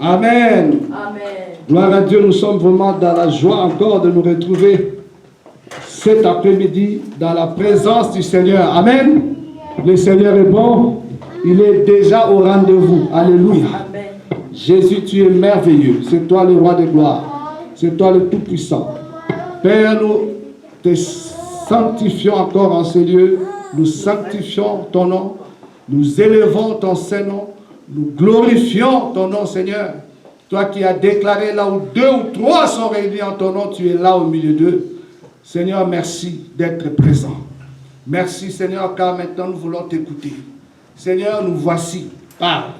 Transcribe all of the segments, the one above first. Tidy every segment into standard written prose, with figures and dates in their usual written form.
Amen. Amen. Gloire à Dieu, nous sommes vraiment dans la joie encore de nous retrouver cet après-midi dans la présence du Seigneur. Amen. Le Seigneur est bon. Il est déjà au rendez-vous. Alléluia. Amen. Jésus, tu es merveilleux. C'est toi le roi de gloire. C'est toi le Tout-Puissant. Père, nous te sanctifions encore en ce lieu. Nous sanctifions ton nom. Nous élevons ton Saint-Nom. Nous glorifions ton nom, Seigneur. Toi qui as déclaré là où 2 ou 3 sont réunis en ton nom, tu es là au milieu d'eux. Seigneur, merci d'être présent. Merci, Seigneur, car maintenant nous voulons t'écouter. Seigneur, nous voici. Parle.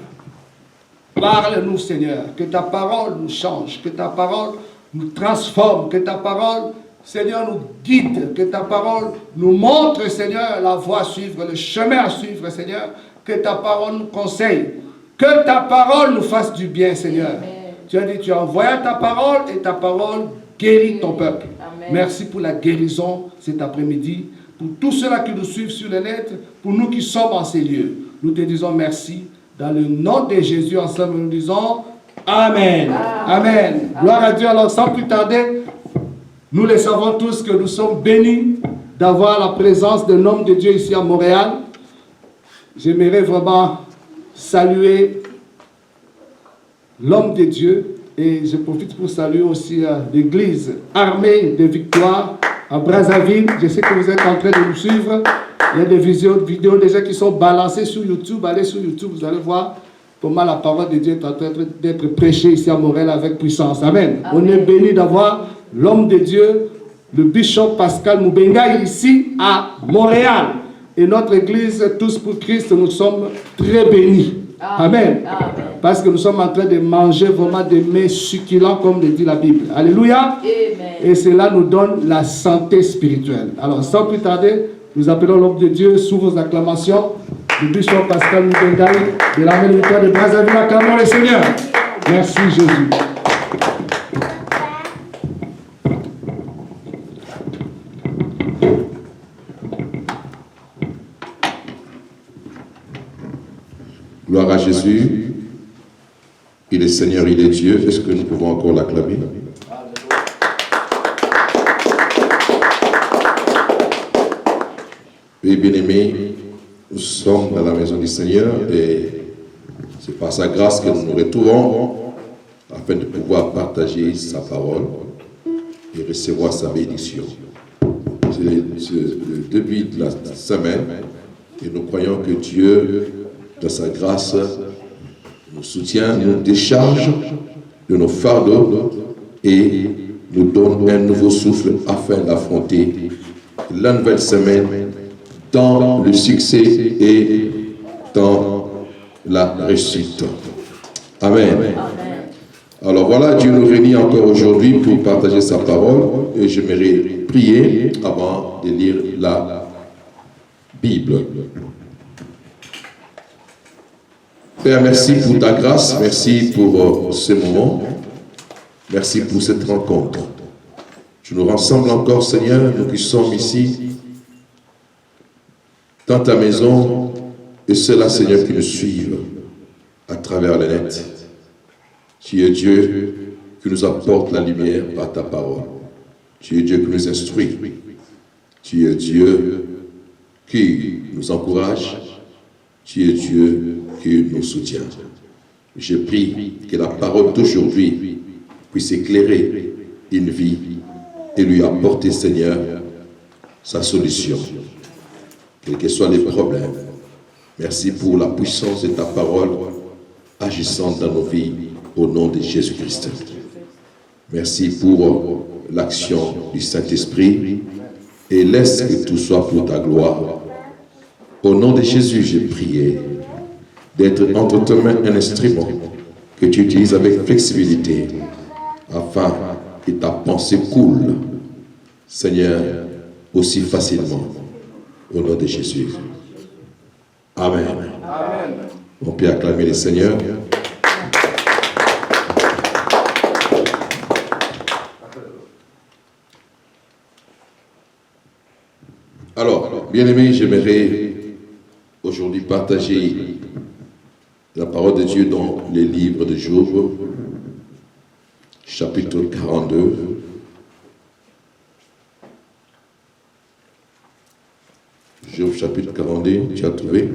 Parle-nous, Seigneur. Que ta parole nous change. Que ta parole nous transforme. Que ta parole, Seigneur, nous guide. Que ta parole nous montre, Seigneur, la voie à suivre, le chemin à suivre, Seigneur. que ta parole nous conseille, que ta parole nous fasse du bien, Seigneur. Amen. Tu as dit, tu as envoyé ta parole et ta parole guérit ton peuple. Amen. Merci pour la guérison cet après-midi, pour tous ceux-là qui nous suivent sur le net, pour nous qui sommes en ces lieux. Nous te disons merci. Dans le nom de Jésus, ensemble, nous disons Amen. Amen. Amen. Gloire à Dieu. Alors, sans plus tarder, nous le savons tous que nous sommes bénis d'avoir la présence d'un homme de Dieu ici à Montréal. J'aimerais vraiment saluer l'homme de Dieu et je profite pour saluer aussi l'église Armée de Victoire à Brazzaville. Je sais que vous êtes en train de nous suivre. Il y a des vidéos déjà qui sont balancées sur YouTube. Allez sur YouTube, vous allez voir comment la parole de Dieu est en train d'être prêchée ici à Montréal avec puissance. Amen. Amen. On est béni d'avoir l'homme de Dieu, le bishop Pascal Moubenga, ici à Montréal. Et notre église, Tous pour Christ, nous sommes très bénis. Amen. Amen. Parce que nous sommes en train de manger vraiment des mets succulents, comme le dit la Bible. Alléluia. Amen. Et cela nous donne la santé spirituelle. Alors, sans plus tarder, nous appelons l'homme de Dieu sous vos acclamations, le bishop Pascal Moubenga de l'armée militaire de Brazzaville. Acclamons le Seigneur. Merci Jésus. Gloire à Jésus. Il est Seigneur, il est Dieu. Est-ce que nous pouvons encore l'acclamer? Oui, bien-aimés, nous sommes dans la maison du Seigneur et c'est par sa grâce que nous nous retrouvons afin de pouvoir partager sa parole et recevoir sa bénédiction. C'est le début de la semaine et nous croyons que Dieu, dans sa grâce, nous soutient, nous décharge de nos fardeaux et nous donne un nouveau souffle afin d'affronter la nouvelle semaine dans le succès et dans la réussite. Amen. Amen. Alors voilà, Dieu nous réunit encore aujourd'hui pour partager sa parole et j'aimerais prier avant de lire la Bible. Père, merci pour ta grâce, merci pour ce moment, merci pour cette rencontre. Tu nous rassembles encore, Seigneur, nous qui sommes ici, dans ta maison, et ceux-là, Seigneur, qui nous suivent à travers le net. Tu es Dieu qui nous apporte la lumière par ta parole. Tu es Dieu qui nous instruit. Tu es Dieu qui nous encourage. Tu es Dieu qui nous soutient. Je prie que la parole d'aujourd'hui puisse éclairer une vie et lui apporter, Seigneur, sa solution. Quels que soient les problèmes. Merci pour la puissance de ta parole agissante dans nos vies au nom de Jésus-Christ. Merci pour l'action du Saint-Esprit et laisse que tout soit pour ta gloire. Au nom de Jésus, j'ai prié d'être entre tes mains un instrument que tu utilises avec flexibilité afin que ta pensée coule, Seigneur, aussi facilement. Au nom de Jésus. Amen. Amen. On peut acclamer le Seigneur. Alors, bien-aimés, j'aimerais aujourd'hui partager la parole de Dieu dans les livres de Job, chapitre 42. Job chapitre 42, tu as trouvé?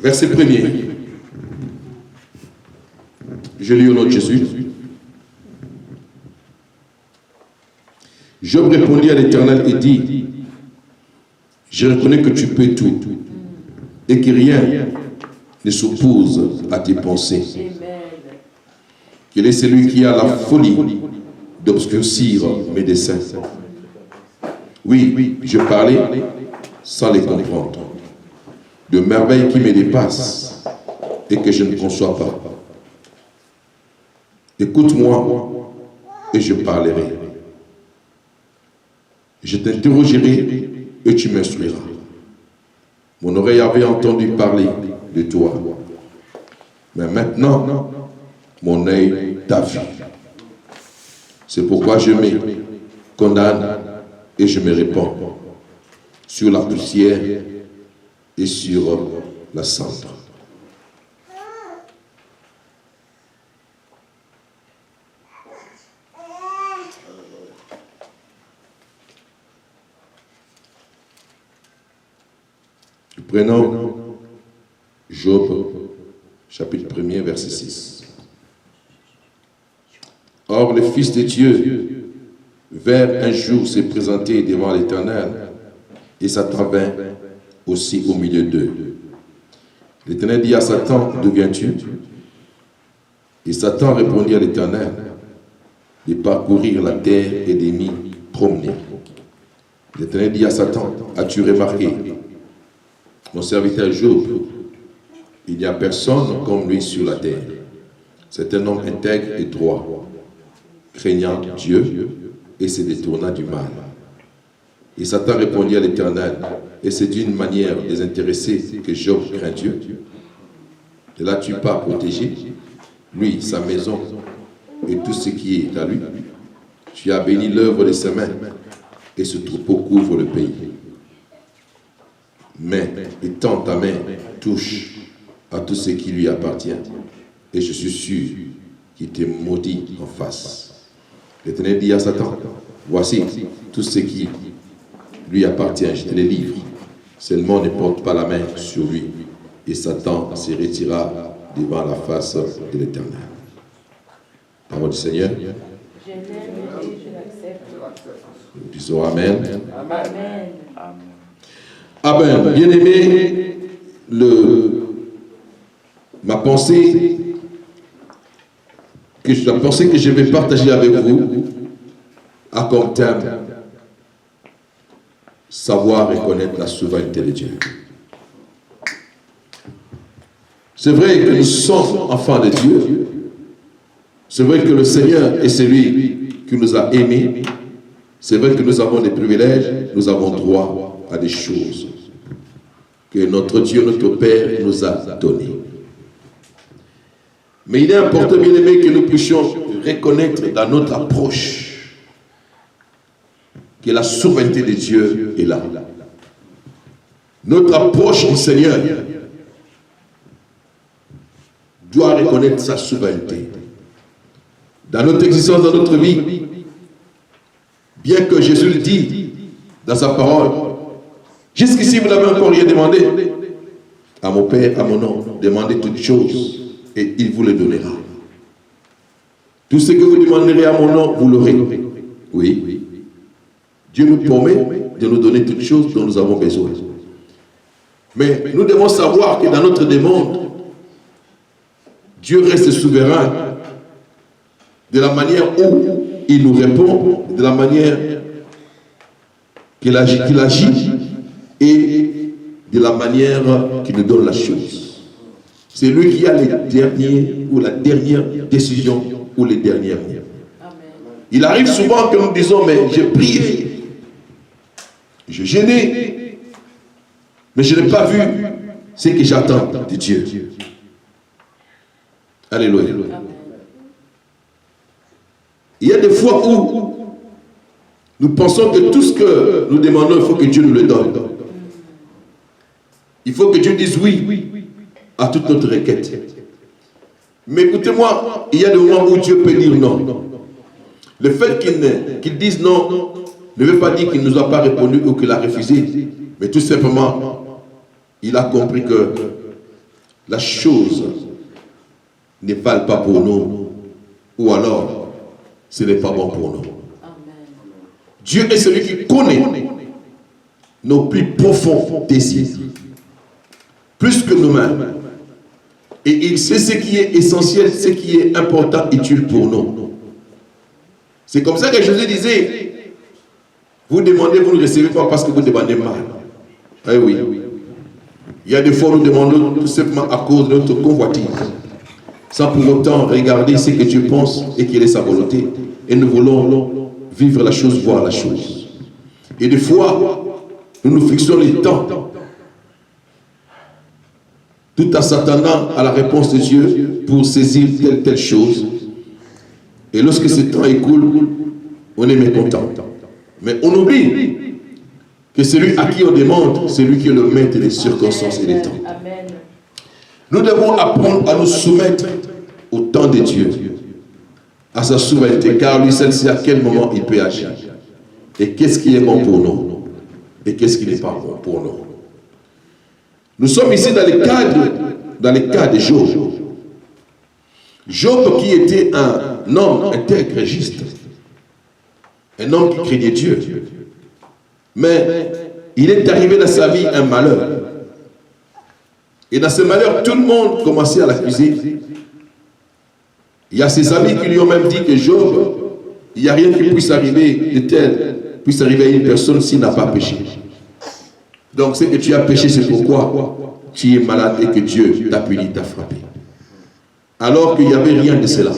Verset 1er. Je lis au nom de Jésus. Job répondit à l'Éternel et dit, je reconnais que tu peux tout et que rien ne s'oppose à tes pensées. Qu'il est celui qui a la folie d'obscurcir mes desseins. Oui, je parlais sans les comprendre. De merveilles qui me dépassent. et que je ne conçois pas. Écoute-moi et je parlerai. Je t'interrogerai et tu m'instruiras. Mon oreille avait entendu parler de toi. Mais maintenant, mon œil t'a vu. C'est pourquoi je me condamne et je me répands sur la poussière et sur la cendre. Nous prenons Job, chapitre 1er, verset 6. Or, le Fils de Dieu vers un jour se présenter devant l'Éternel, et Satan vint aussi au milieu d'eux. L'Éternel dit à Satan, d'où viens-tu? Et Satan répondit à l'Éternel, de parcourir la terre et de m'y promener. L'Éternel dit à Satan, as-tu remarqué, mon serviteur Job, il n'y a personne comme lui sur la terre. C'est un homme intègre et droit, craignant Dieu et se détournant du mal. Et Satan répondit à l'Éternel, et c'est d'une manière désintéressée que Job craint Dieu. Ne l'as-tu pas protégé, lui, sa maison et tout ce qui est à lui? Tu as béni l'œuvre de ses mains, et ce troupeau couvre le pays. Mais étends ta main, touche à tout ce qui lui appartient, et je suis sûr qu'il te maudit en face. L'Éternel dit à Satan, voici tout ce qui lui appartient, je te les livre. Seulement ne porte pas la main sur lui. Et Satan se retira devant la face de l'Éternel. Parole du Seigneur. Je l'aime et je l'accepte. Nous disons Amen. Amen. Amen. Bien-aimé, la pensée que je vais partager avec vous a comme thème savoir et connaître la souveraineté de Dieu. C'est vrai que nous sommes enfants de Dieu. C'est vrai que le Seigneur est celui qui nous a aimés. C'est vrai que nous avons des privilèges, nous avons droit à des choses que notre Dieu, notre Père, nous a données. Mais il est important, bien aimé, que nous puissions reconnaître dans notre approche que la souveraineté de Dieu est là. Notre approche du Seigneur doit reconnaître sa souveraineté. Dans notre existence, dans notre vie, bien que Jésus le dit dans sa parole, jusqu'ici vous n'avez encore rien demandé à mon Père, à mon nom, demandez toutes choses et il vous le donnera. Tout ce que vous demanderez à mon nom, vous l'aurez. Oui. Dieu nous promet de nous donner toutes choses dont nous avons besoin. Mais nous devons savoir que dans notre demande, Dieu reste souverain de la manière où il nous répond, de la manière qu'il agit et de la manière qu'il nous donne la chose. C'est lui qui a les derniers ou la dernière décision ou les derniers mots. Il arrive souvent que nous disons, mais j'ai prié, j'ai gêné, mais je n'ai pas vu ce que j'attends de Dieu. Alléluia. Il y a des fois où nous pensons que tout ce que nous demandons, il faut que Dieu nous le donne. Il faut que Dieu dise oui à toute notre requête. Mais écoutez-moi, il y a des moments où Dieu peut dire non. Le fait qu'il dise non ne veut pas dire qu'il ne nous a pas répondu ou qu'il a refusé. Mais tout simplement, il a compris que la chose ne vale pas pour nous. Ou alors, ce n'est pas bon pour nous. Dieu est celui qui connaît nos plus profonds désirs. Plus que nous-mêmes. Et il sait ce qui est essentiel, ce qui est important, utile pour nous. C'est comme ça que Jésus disait, vous demandez, vous ne recevez pas parce que vous demandez mal. Eh oui. Il y a des fois où nous demandons tout simplement à cause de notre convoitise, sans pour autant regarder ce que Dieu pense et quelle est sa volonté. Et nous voulons vivre la chose, voir la chose. Et des fois, nous nous fixons les temps, tout en s'attendant à la réponse de Dieu pour saisir telle chose. Et lorsque ce temps écoule, on est mécontent. Mais on oublie que celui à qui on demande, c'est lui qui est le maître des circonstances et des temps. Amen. Nous devons apprendre à nous soumettre au temps de Dieu, à sa souveraineté, car lui seul sait à quel moment il peut agir. Et qu'est-ce qui est bon pour nous et qu'est-ce qui n'est pas bon pour nous. Nous sommes ici dans le cas de Job. Job qui était un homme intègre et juste, un homme qui craignait Dieu. Mais il est arrivé dans sa vie un malheur. Et dans ce malheur, tout le monde commençait à l'accuser. Il y a ses amis qui lui ont même dit que Job, il n'y a rien qui puisse arriver de tel, puisse arriver à une personne s'il n'a pas péché. Donc, c'est que tu as péché, c'est pourquoi tu es malade et que Dieu t'a puni, t'a frappé. Alors qu'il n'y avait rien de cela.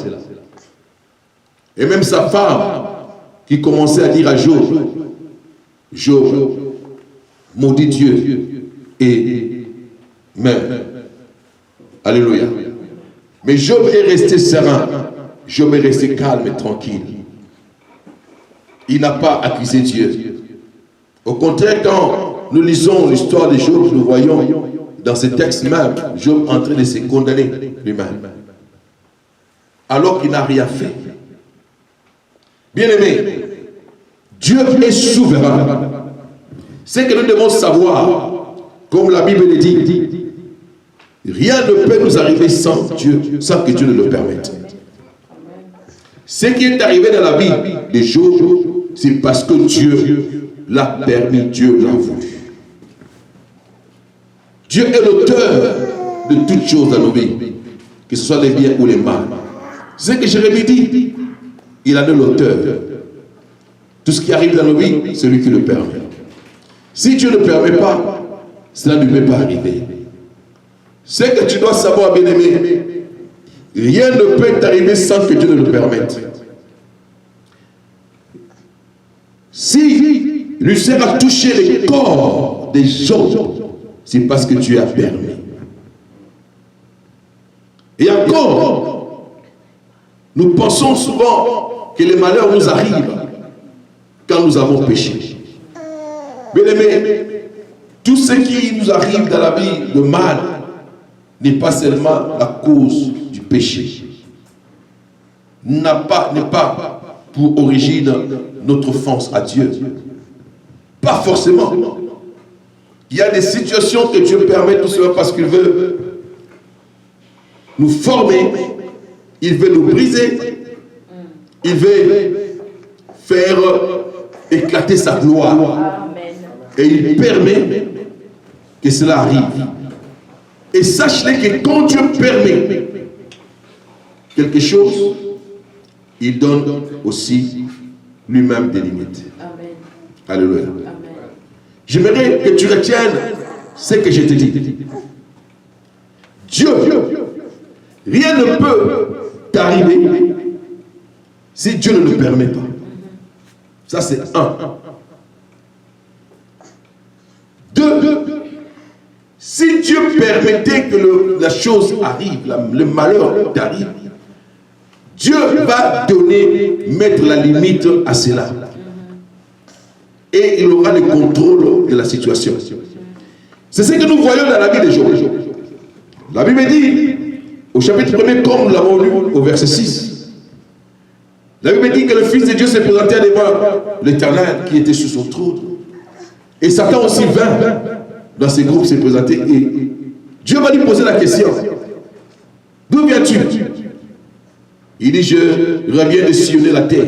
Et même sa femme, qui commençait à dire à Job, Job, maudit Dieu et même. Alléluia. Mais Job est resté serein. Job est resté calme et tranquille. Il n'a pas accusé Dieu. Au contraire, quand nous lisons l'histoire de Job, nous voyons dans ce texte même, Job en train de se condamner lui-même. Alors qu'il n'a rien fait. Bien-aimé, Dieu est souverain. C'est que nous devons savoir, comme la Bible le dit, rien ne peut nous arriver sans Dieu, sans que Dieu ne le permette. Ce qui est arrivé dans la vie de Job, c'est parce que Dieu l'a permis, Dieu l'a voulu. Dieu est l'auteur de toutes choses dans nos vies, que ce soit les biens ou les mal. C'est ce que Jérémie dit, il en est l'auteur. Tout ce qui arrive dans nos vies, c'est lui qui le permet. Si Dieu ne permet pas, cela ne peut pas arriver. C'est que tu dois savoir, bien-aimé, rien ne peut t'arriver sans que Dieu ne le permette. Si Lucifer a touché les corps des gens, c'est parce que Dieu a permis. Et encore, nous pensons souvent que les malheurs nous arrivent quand nous avons péché. Bien-aimé, tout ce qui nous arrive dans la vie de mal n'est pas seulement la cause du péché. N'est pas pour origine notre offense à Dieu. Pas forcément. Il y a des situations que Dieu permet tout cela parce qu'il veut nous former, il veut nous briser, il veut faire éclater sa gloire. Et il permet que cela arrive. Et sachez que quand Dieu permet quelque chose, il donne aussi lui-même des limites. Amen. Alléluia. Amen. J'aimerais que tu retiennes ce que je te dis. Dieu, rien ne peut t'arriver si Dieu ne le permet pas. Ça c'est un. Deux, si Dieu permettait que la chose arrive, le malheur t'arrive, Dieu va mettre la limite à cela. Et il aura le contrôle de la situation. C'est ce que nous voyons dans la vie de Job. La Bible dit, au chapitre 1er, comme nous l'avons lu au verset 6, la Bible dit que le Fils de Dieu s'est présenté devant l'Éternel qui était sur son trône. Et Satan aussi vint dans ces groupes, s'est présenté. Et Dieu va lui poser la question. D'où viens-tu? Il dit, je reviens de sillonner la terre.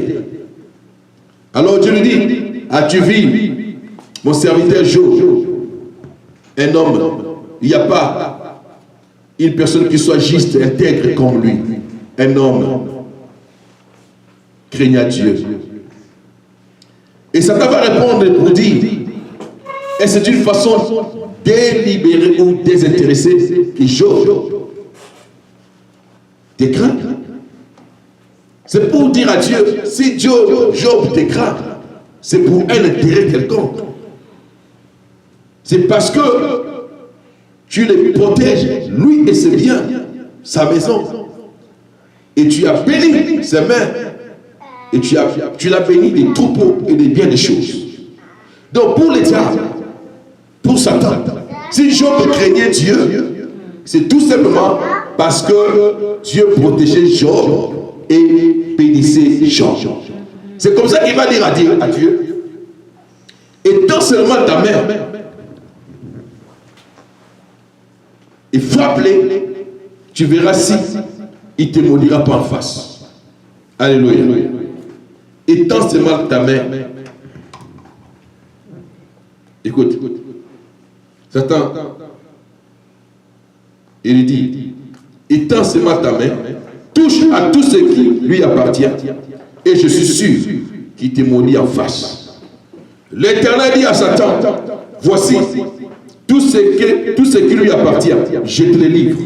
Alors Dieu lui dit, as-tu vu mon serviteur Job, un homme? Il n'y a pas une personne qui soit juste, intègre comme lui. Un homme craignant Dieu. Et Satan va répondre pour dire, Et c'est une façon délibérée ou désintéressée que Job t'écraint. C'est pour dire à Dieu, si Job t'écraint, c'est pour un intérêt quelconque. C'est parce que tu les protèges, lui et ses biens, sa maison. Et tu as béni ses mains. Et tu l'as béni des troupeaux et des biens des choses. Donc pour les diables, pour Satan, si Job craignait Dieu, c'est tout simplement parce que Dieu protégeait Job et bénissait Job. C'est comme ça qu'il va dire à Dieu, étends seulement ta main et frappe-les, tu verras si il ne te maudira pas en face. Alléluia. Étends seulement ta main. Écoute, Satan, il dit, étends seulement ta main, touche à tout ce qui lui appartient, et je suis sûr qu'il te maudit en face. L'Éternel dit à Satan, voici, tout ce qui lui appartient, je te le livre.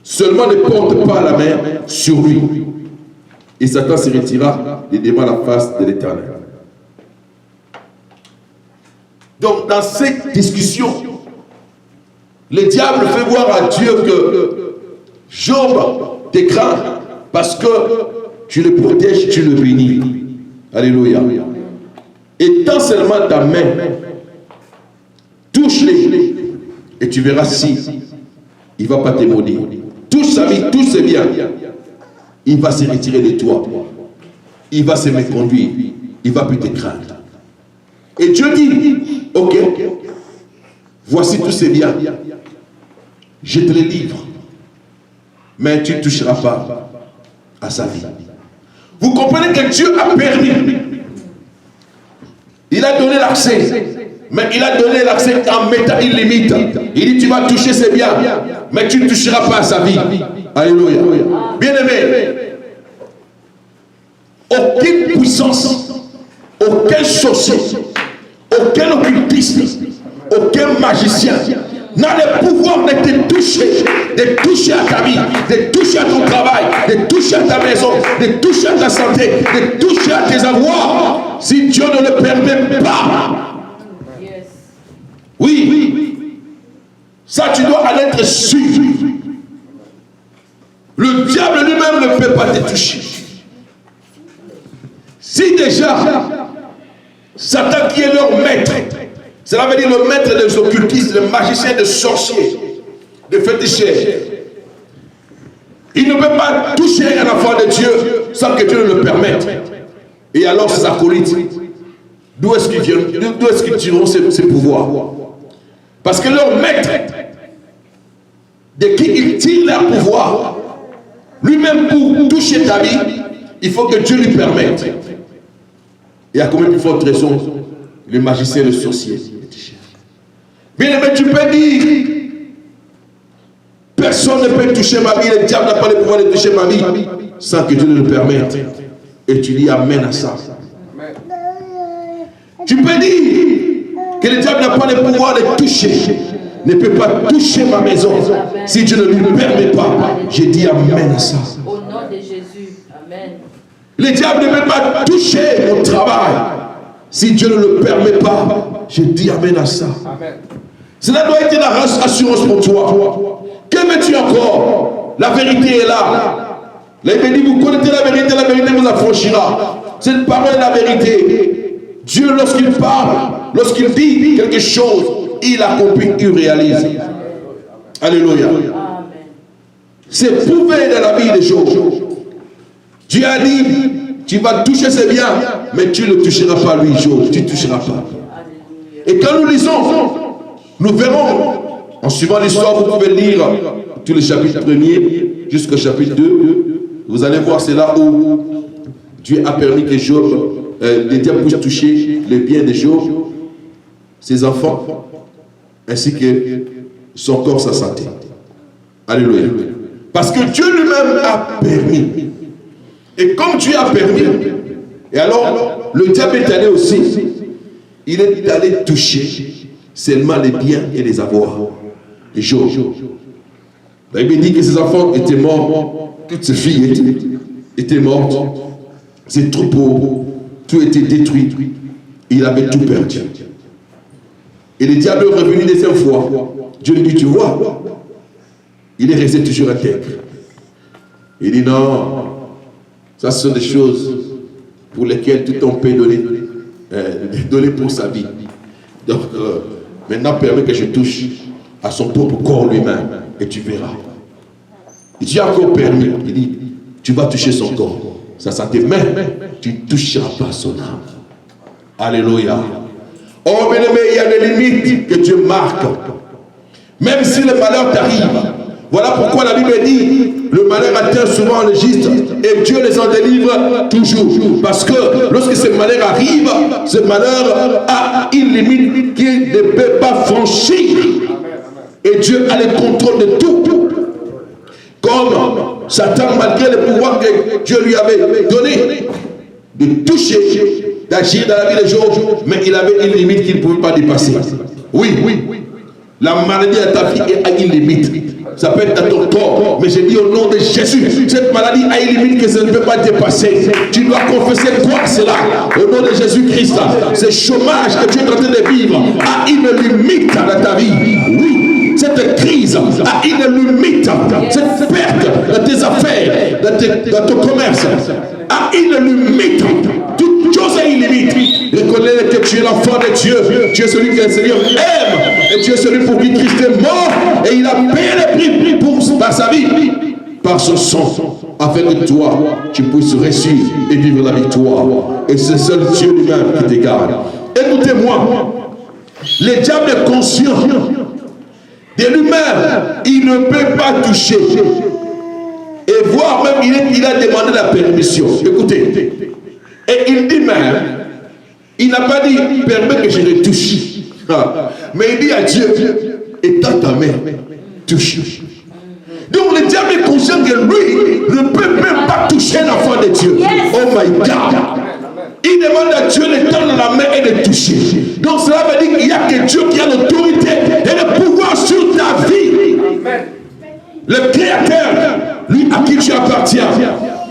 Seulement ne porte pas la main sur lui. Et Satan se retira et devant la face de l'Éternel. Donc dans cette discussion, le diable fait voir à Dieu que Job t'écraint parce que tu le protèges, tu le bénis. Alléluia. Étends seulement ta main, touche-les et tu verras si il ne va pas te maudire. Touche sa vie, touche ses biens. Il va se retirer de toi. Il va se méconduire. Il ne va plus te craindre. Et Dieu dit, ok, voici tous ces biens. Je te les livre. Mais tu ne toucheras pas à sa vie. Vous comprenez que Dieu a permis. Il a donné l'accès. Mais il a donné l'accès en mettant une limite. Il dit, tu vas toucher ses biens. Mais tu ne toucheras pas à sa vie. Alléluia. Bien-aimé, aucune puissance, aucun sorcier, aucun occultiste, aucun magicien n'a le pouvoir de te toucher, de toucher à ta vie, de toucher à ton travail, de toucher à ta maison, de toucher à ta santé, de toucher à tes avoirs, si Dieu ne le permet pas. Oui, ça tu dois en être sûr. Le diable lui-même ne peut pas te toucher. Si déjà, Satan qui est leur maître, cela veut dire le maître des occultistes, le magicien, des sorciers, des féticheurs, il ne peut pas toucher un enfant de Dieu sans que Dieu ne le permette. Et alors ses acolytes, d'où est-ce qu'ils viennent, d'où est-ce qu'ils tireront ces pouvoirs? Parce que leur maître, de qui ils tirent leur pouvoir, lui-même pour toucher ta vie, il faut que Dieu lui permette. Et à combien de fortes raisons, le magicien, le sorcier. Bien aimé, tu peux dire, personne ne peut toucher ma vie, le diable n'a pas le pouvoir de toucher ma vie, sans que Dieu ne le permette. Et tu dis amen à ça. Tu peux dire que le diable n'a pas le pouvoir de toucher, ne peut pas toucher ma maison, si Dieu ne lui permet pas. Je dis amen à ça. Au nom de Jésus, amen. Le diable ne peut pas toucher mon travail, si Dieu ne le permet pas. Je dis amen à ça. Amen. Cela doit être la assurance pour toi. Que veux-tu encore? La vérité est là. La Bible dit, vous connaissez la vérité vous affranchira. Cette parole est la vérité. Dieu, lorsqu'il parle, lorsqu'il dit quelque chose, il accomplit, il réalise. Alléluia. C'est prouvé dans la vie des gens. Dieu a dit, tu vas toucher ses biens, mais tu ne toucheras pas lui, Job. Tu ne toucheras pas. Et quand nous lisons, nous verrons, en suivant l'histoire, vous pouvez lire tous les chapitres premiers jusqu'au chapitre 2. Vous allez voir, c'est là où Dieu a permis que Job, les diables puissent toucher les biens de Job, ses enfants, ainsi que son corps, sa santé. Alléluia. Parce que Dieu lui-même a permis. Et comme Dieu a permis, et alors le diable est allé aussi il est allé toucher seulement les biens et les avoirs de Job. La Bible dit que ses enfants étaient morts, toutes ses filles étaient mortes, ses troupeaux, tout était détruit. Il avait tout perdu. Et le diable est revenu des 5 fois. Dieu lui dit, tu vois, il est resté toujours intègre. Il dit non, ça ce sont des choses pour lesquelles tout on peut donner pour sa vie. Donc maintenant permets que je touche à son propre corps lui-même et tu verras. Et Dieu a encore permis, il dit, tu vas toucher son corps. Ça tes mains, tu ne toucheras pas son âme. Alléluia. Oh bien aimé, il y a des limites que Dieu marque. Même si le malheur t'arrive. Voilà pourquoi la Bible dit, le malheur atteint souvent l'Égypte et Dieu les en délivre toujours. Parce que lorsque ce malheur arrive, ce malheur a une limite qu'il ne peut pas franchir. Et Dieu a le contrôle de tout. Comme Satan, malgré le pouvoir que Dieu lui avait donné, de toucher, d'agir dans la vie des gens, mais il avait une limite qu'il ne pouvait pas dépasser. Oui. La maladie à ta vie a une limite. Ça peut être dans ton corps, mais j'ai dit au nom de Jésus, cette maladie a une limite que ça ne peut pas dépasser. Tu dois confesser quoi cela au nom de Jésus-Christ. Ce chômage que tu es en train de vivre a une limite dans ta vie. Oui, cette crise a une limite. Cette perte dans tes affaires, dans ton commerce a une limite. Toute chose a une limite. Reconnais que tu es l'enfant de Dieu. Tu es celui que le Seigneur aime. Et tu es celui pour qui Christ est mort. Et il a payé le prix par sa vie, par son sang, afin que toi, tu puisses réussir et vivre la victoire. Et c'est seul Dieu lui-même qui te garde. Écoutez-moi. Le diable est conscient de lui-même. Il ne peut pas toucher. Et voire même, il a demandé la permission. Écoutez. Et il dit même, il n'a pas dit, permets que je le touche. Mais il dit à Dieu, étends ta main, touche. Donc le diable est conscient que lui ne peut même pas toucher l'enfant de Dieu. Oh my God. Il demande à Dieu d'étendre la main et de toucher. Donc cela veut dire qu'il n'y a que Dieu qui a l'autorité et le pouvoir sur ta vie. Le Créateur, lui à qui tu appartiens.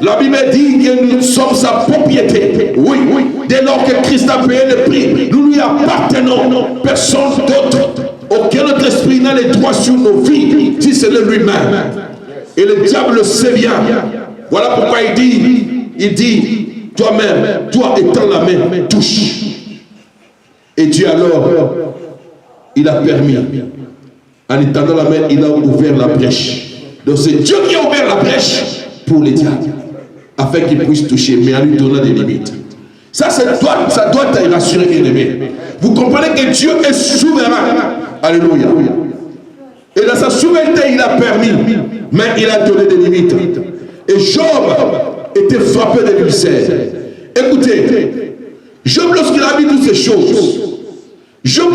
La Bible dit que nous sommes sa propriété. Oui. Dès lors que Christ a payé le prix, nous lui appartenons. Personne d'autre. Aucun autre esprit n'a les droits sur nos vies, si c'est lui-même. Et le diable le sait bien. Voilà pourquoi il dit, toi-même, toi étends la main, touche. Et Dieu alors, il a permis. En étendant la main, il a ouvert la brèche. Donc c'est Dieu qui a ouvert la brèche pour les diables, afin qu'ils puissent toucher, mais en lui donnant des limites. Ça doit te rassurer, bien aimé. Vous comprenez que Dieu est souverain. Alléluia. Et dans sa souveraineté, il a permis, mais il a donné des limites. Et Job était frappé de l'ulcère. Écoutez, Job, lorsqu'il a vu toutes ces choses, Job